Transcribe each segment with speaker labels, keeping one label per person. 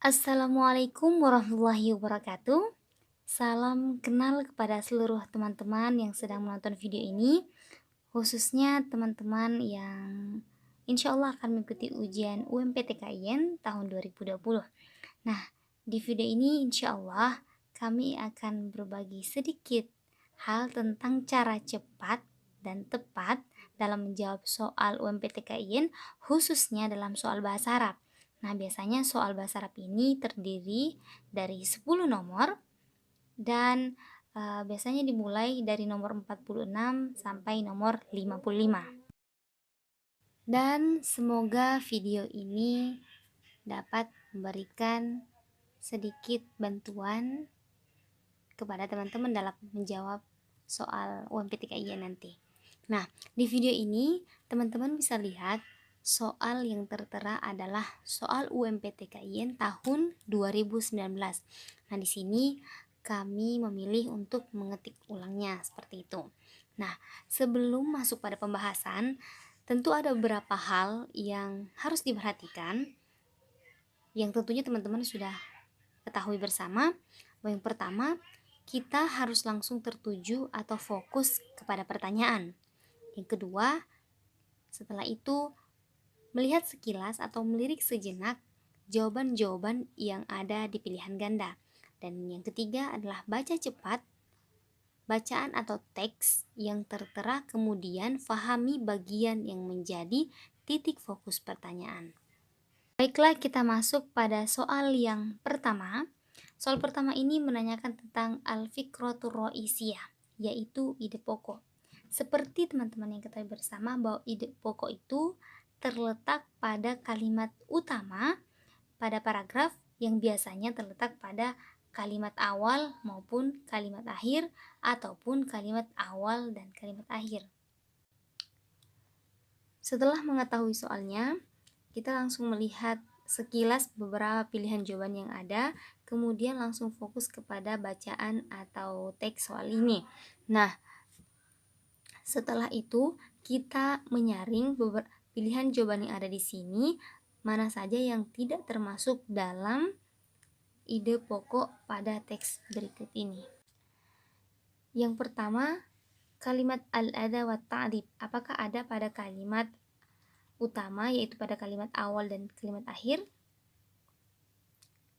Speaker 1: Assalamualaikum warahmatullahi wabarakatuh. Salam kenal kepada seluruh teman-teman yang sedang menonton video ini, khususnya teman-teman yang insya Allah akan mengikuti ujian UMPTKIN tahun 2020. Nah, di video ini insya Allah kami akan berbagi sedikit hal tentang cara cepat dan tepat dalam menjawab soal UMPTKIN, khususnya dalam soal bahasa Arab. Nah, biasanya soal bahasa Arab ini terdiri dari 10 nomor dan biasanya dimulai dari nomor 46 sampai nomor 55. Dan semoga video ini dapat memberikan sedikit bantuan kepada teman-teman dalam menjawab soal UMPTKIN nanti. Nah, di video ini teman-teman bisa lihat soal yang tertera adalah soal UMPTKIN tahun 2019. Nah, di sini kami memilih untuk mengetik ulangnya seperti itu. Nah, sebelum masuk pada pembahasan, tentu ada beberapa hal yang harus diperhatikan yang tentunya teman-teman sudah ketahui bersama. Yang pertama, kita harus langsung tertuju atau fokus kepada pertanyaan. Yang kedua, setelah itu melihat sekilas atau melirik sejenak jawaban-jawaban yang ada di pilihan ganda. Dan yang ketiga adalah baca cepat bacaan atau teks yang tertera, kemudian fahami bagian yang menjadi titik fokus pertanyaan. Baiklah, kita masuk pada soal yang pertama. Soal pertama ini menanyakan tentang al-fikratur ro'isiyah, yaitu ide pokok. Seperti teman-teman yang ketahui bersama bahwa ide pokok itu terletak pada kalimat utama pada paragraf yang biasanya terletak pada kalimat awal maupun kalimat akhir ataupun kalimat awal dan kalimat akhir. Setelah mengetahui soalnya, kita langsung melihat sekilas beberapa pilihan jawaban yang ada, kemudian langsung fokus kepada bacaan atau teks soal ini. Nah, setelah itu kita menyaring beberapa pilihan jawaban yang ada di sini, mana saja yang tidak termasuk dalam ide pokok pada teks berikut ini. Yang pertama, kalimat al-adha wa ta'dib. Apakah ada pada kalimat utama, yaitu pada kalimat awal dan kalimat akhir?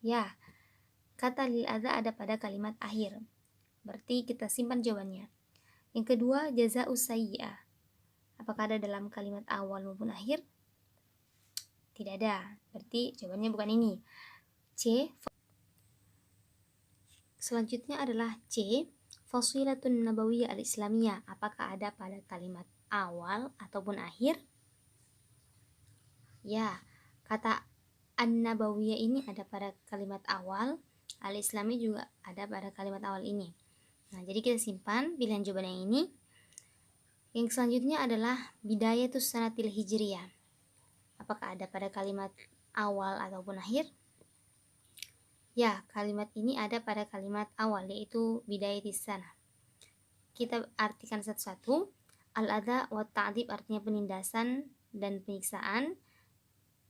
Speaker 1: Ya, kata lil adha ada pada kalimat akhir. Berarti kita simpan jawabannya. Yang kedua, jaza'us sayyi'ah. Apakah ada dalam kalimat awal maupun akhir? Tidak ada. Berarti jawabannya bukan ini. C. Selanjutnya adalah C. Fasilatun nabawiyah al-islamiyah. Apakah ada pada kalimat awal ataupun akhir? Ya, kata an-nabawiyah ini ada pada kalimat awal, al-islami juga ada pada kalimat awal ini. Nah, jadi kita simpan pilihan jawaban yang ini. Yang selanjutnya adalah bidayatus sanatil hijriyah. Apakah ada pada kalimat awal ataupun akhir? Ya, kalimat ini ada pada kalimat awal, yaitu bidayatis sana. Kita artikan satu-satu. Al-adha wa ta'dib artinya penindasan dan penyiksaan.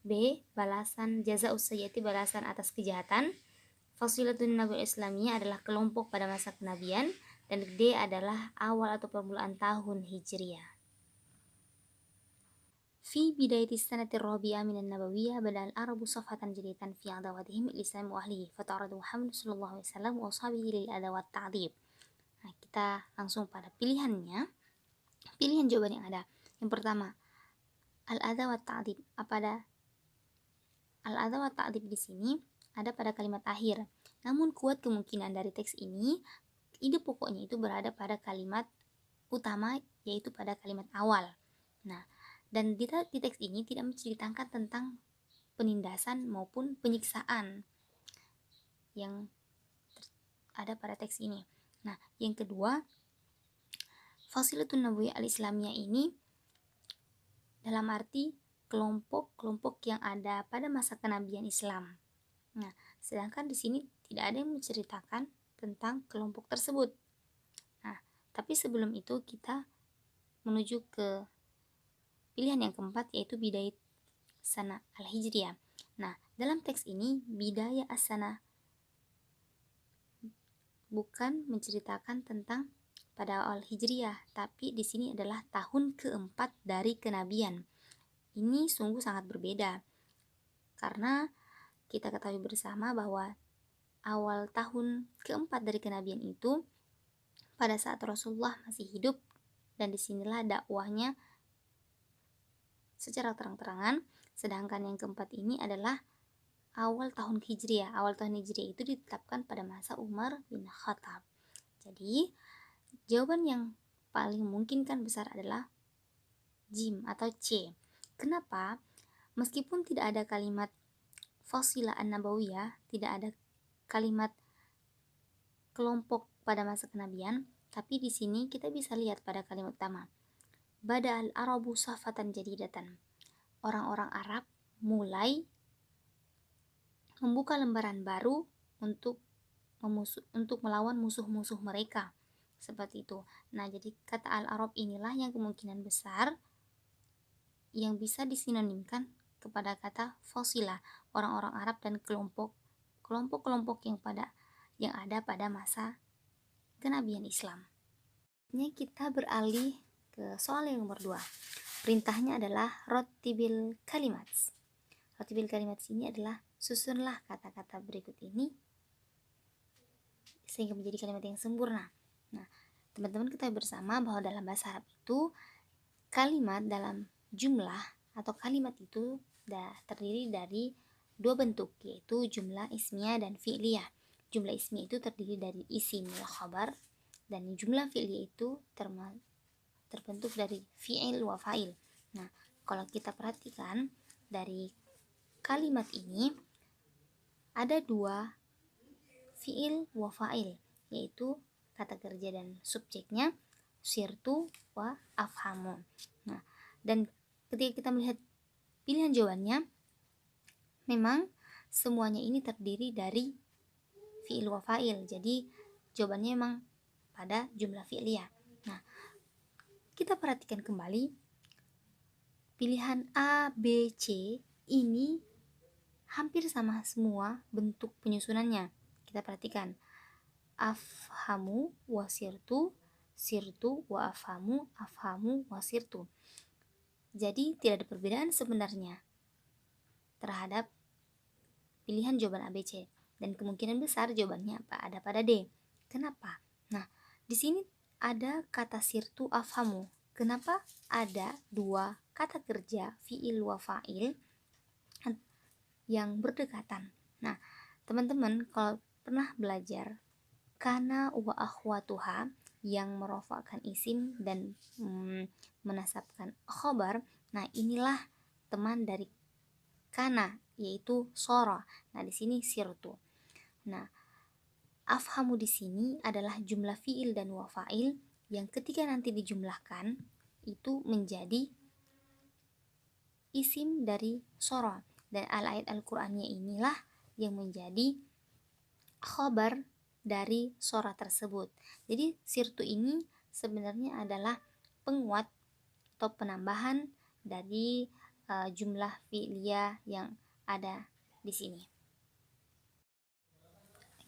Speaker 1: B. Balasan jaza'us sayyiati, balasan atas kejahatan. Fasilatun Nabi Islamiyah adalah kelompok pada masa kenabian. Dan D adalah awal atau permulaan tahun Hijriah. Fi bidayati sanati rabi'ah minan nabawiyah badal arabu safhatan jadidatan fi adawatihim al-islam wa ahlihi fata'aradu Muhammad sallallahu alaihi wasallam wa ashabihi lil adawat ta'dib. Nah, kita langsung pada pilihannya. Pilihan jawaban yang ada. Yang pertama, al-adha wa ta'dib. Al-adha wa ta'dib di sini ada pada kalimat akhir. Namun kuat kemungkinan dari teks ini ide pokoknya itu berada pada kalimat utama, yaitu pada kalimat awal. Nah, dan di teks ini tidak menceritakan tentang penindasan maupun penyiksaan yang ada pada teks ini. Nah, yang kedua, Fasilatun Nabawiyah al-Islamiyah ini dalam arti kelompok-kelompok yang ada pada masa kenabian Islam. Nah, sedangkan di sini tidak ada yang menceritakan tentang kelompok tersebut. Nah, tapi sebelum itu kita menuju ke pilihan yang keempat, yaitu bidayat sana al-hijriyah. Nah, dalam teks ini bidaya as-sanah bukan menceritakan tentang pada awal Hijriyah, tapi di sini adalah tahun keempat dari kenabian. Ini sungguh sangat berbeda karena kita ketahui bersama bahwa awal tahun keempat dari kenabian itu pada saat Rasulullah masih hidup, dan disinilah dakwahnya secara terang-terangan. Sedangkan yang keempat ini adalah awal tahun Hijriah. Awal tahun Hijriah itu ditetapkan pada masa Umar bin Khattab. Jadi jawaban yang paling memungkinkan besar adalah jim atau C. Kenapa? Meskipun tidak ada kalimat fasilah an-nabawiyah, tidak ada kalimat kelompok pada masa kenabian, tapi di sini kita bisa lihat pada kalimat utama. Bada al-arabu safatan jadidatan. Orang-orang Arab mulai membuka lembaran baru untuk melawan musuh-musuh mereka. Seperti itu. Nah, jadi kata al-arab inilah yang kemungkinan besar yang bisa disinonimkan kepada kata fasilah, orang-orang Arab dan kelompok-kelompok yang ada pada masa kenabian Islam. Kita beralih ke soal yang nomor 2. Perintahnya adalah rotibil kalimat. Rotibil kalimat ini adalah susunlah kata-kata berikut ini sehingga menjadi kalimat yang sempurna. Nah, teman-teman ketahui bersama bahwa dalam bahasa Arab itu kalimat dalam jumlah atau kalimat itu terdiri dari dua bentuk, yaitu jumlah ismiyah dan fi'liyah. Jumlah ismiyah itu terdiri dari isim wa khabar, dan jumlah fi'liyah itu terbentuk dari fi'il wa fa'il. Nah, kalau kita perhatikan dari kalimat ini ada dua fi'il wa fa'il, yaitu kata kerja dan subjeknya sirtu wa afhamu. Nah, dan ketika kita melihat pilihan jawabannya, memang semuanya ini terdiri dari fi'il wa fa'il. Jadi jawabannya memang pada jumlah fi'liyah. Nah, kita perhatikan kembali pilihan A, B, C ini hampir sama semua bentuk penyusunannya. Kita perhatikan afhamu wa sirtu, sirtu wa afhamu, afhamu wa sirtu. Jadi tidak ada perbedaan sebenarnya terhadap pilihan jawaban ABC, dan kemungkinan besar jawabannya ada pada D. Kenapa? Nah, di sini ada kata sirtu afhamu. Kenapa ada dua kata kerja fi'il wa fa'il yang berdekatan? Nah, teman-teman kalau pernah belajar kana wa akhwatuha yang merofakkan isim dan menasabkan khobar, nah inilah teman dari kana, yaitu sora. Nah, di sini sirtu. Nah, afhamu di sini adalah jumlah fiil dan wa fa'il yang ketika nanti dijumlahkan itu menjadi isim dari sora, dan ayat Al-Qur'annya inilah yang menjadi khobar dari sora tersebut. Jadi sirtu ini sebenarnya adalah penguat atau penambahan dari jumlah fi'liyah yang ada di sini.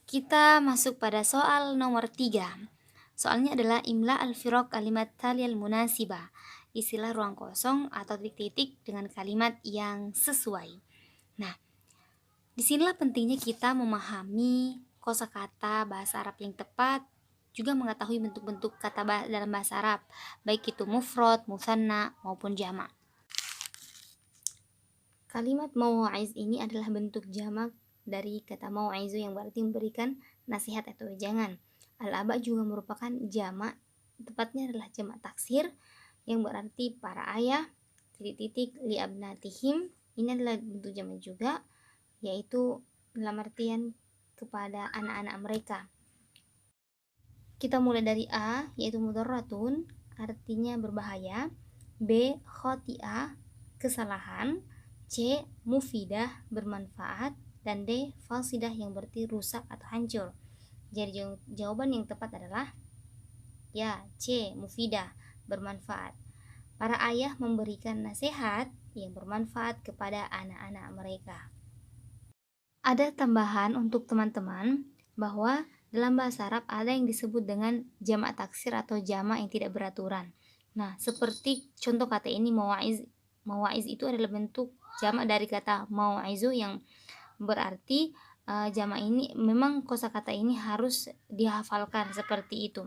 Speaker 1: Kita masuk pada soal nomor 3. Soalnya adalah imla al-firaq kalimat taliyal munasibah. Isilah ruang kosong atau titik-titik dengan kalimat yang sesuai. Nah, disinilah pentingnya kita memahami kosakata bahasa Arab yang tepat, juga mengetahui bentuk-bentuk kata dalam bahasa Arab, baik itu mufrad, musanna maupun jamak. Kalimat mau'iz ini adalah bentuk jamak dari kata mau'izu yang berarti memberikan nasihat atau wejangan. Al-aba juga merupakan jamak, tepatnya adalah jamak taksir yang berarti para ayah, titik-titik li abnatihim. Ini adalah bentuk jamak juga, yaitu dalam artian kepada anak-anak mereka. Kita mulai dari A, yaitu mudarratun, artinya berbahaya. B, khoti'ah, kesalahan. C, mufidah, bermanfaat. Dan D, falsidah, yang berarti rusak atau hancur. Jadi jawaban yang tepat adalah ya, C, mufidah, bermanfaat. Para ayah memberikan nasihat yang bermanfaat kepada anak-anak mereka. Ada tambahan untuk teman-teman bahwa dalam bahasa Arab ada yang disebut dengan jamak taksir atau jamak yang tidak beraturan. Nah, seperti contoh kata ini mawaiz. Mawaiz itu adalah bentuk jamak dari kata mawaizu yang berarti jamak ini memang kosakata ini harus dihafalkan seperti itu.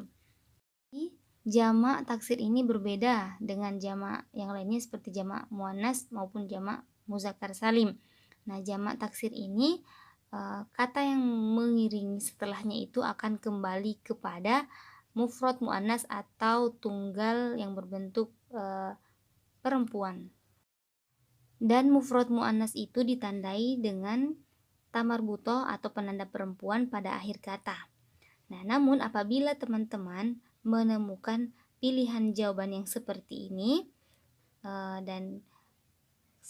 Speaker 1: Jamak taksir ini berbeda dengan jamak yang lainnya seperti jamak muannas maupun jamak muzakkar salim. Nah, jamak taksir ini kata yang mengiringi setelahnya itu akan kembali kepada mufrad muannas atau tunggal yang berbentuk perempuan. Dan mufrad muannas itu ditandai dengan tamarbuto atau penanda perempuan pada akhir kata. Nah, namun apabila teman-teman menemukan pilihan jawaban yang seperti ini dan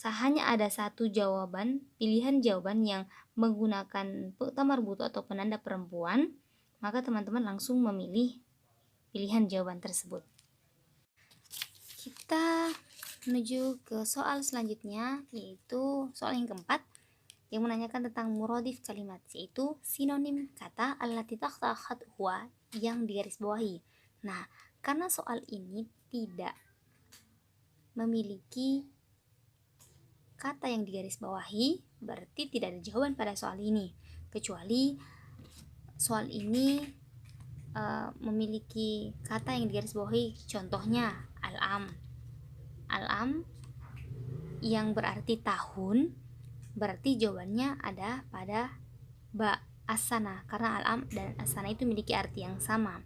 Speaker 1: hanya ada satu jawaban, pilihan jawaban yang menggunakan tamarbuto atau penanda perempuan, maka teman-teman langsung memilih pilihan jawaban tersebut. Kita menuju ke soal selanjutnya, yaitu soal yang keempat yang menanyakan tentang muradif kalimat, yaitu sinonim kata allati takhta huwa yang digarisbawahi. Nah, karena soal ini tidak memiliki kata yang digarisbawahi, berarti tidak ada jawaban pada soal ini, kecuali soal ini memiliki kata yang digarisbawahi, contohnya al-am. Al-am yang berarti tahun, berarti jawabannya ada pada ba asana, karena al-am dan asana itu memiliki arti yang sama.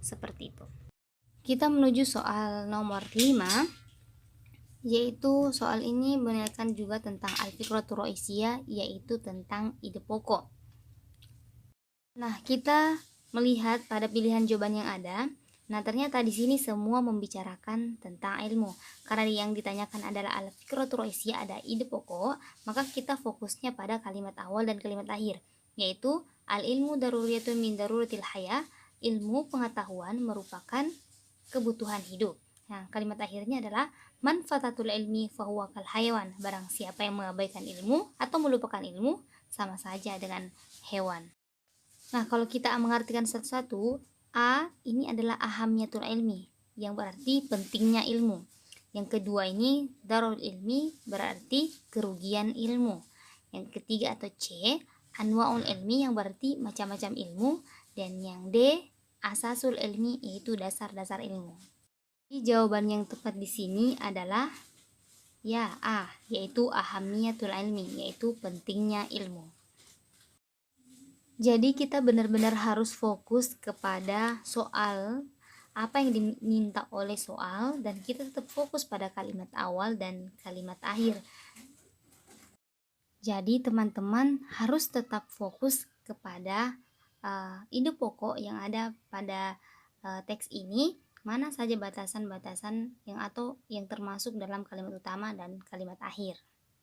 Speaker 1: Seperti itu. Kita menuju soal nomor 5, yaitu soal ini menanyakan juga tentang al-fikratu ro'isiyah, yaitu tentang ide pokok. Nah, kita melihat pada pilihan jawaban yang ada. Nah, ternyata di sini semua membicarakan tentang ilmu. Karena yang ditanyakan adalah al-fikratu ro'isiyah, ada ide pokok, maka kita fokusnya pada kalimat awal dan kalimat akhir, yaitu al-ilmu daruriyatun min daruratil haya, ilmu pengetahuan merupakan kebutuhan hidup. Nah, kalimat akhirnya adalah manfaatatul ilmi fahuwa kal hayawan. Barang siapa yang mengabaikan ilmu atau melupakan ilmu, sama saja dengan hewan. Nah, kalau kita mengartikan satu-satu, A ini adalah ahamiyatul ilmi, yang berarti pentingnya ilmu. Yang kedua ini darul ilmi, berarti kerugian ilmu. Yang ketiga atau C, anwaul ilmi, yang berarti macam-macam ilmu. Dan yang D, asasul ilmi, yaitu dasar-dasar ilmu. Jawaban yang tepat di sini adalah ya A, yaitu ahamiyatul ilmi, yaitu pentingnya ilmu. Jadi kita benar-benar harus fokus kepada soal, apa yang diminta oleh soal, dan kita tetap fokus pada kalimat awal dan kalimat akhir. Jadi teman-teman harus tetap fokus kepada ide pokok yang ada pada teks ini, mana saja batasan-batasan yang termasuk dalam kalimat utama dan kalimat akhir.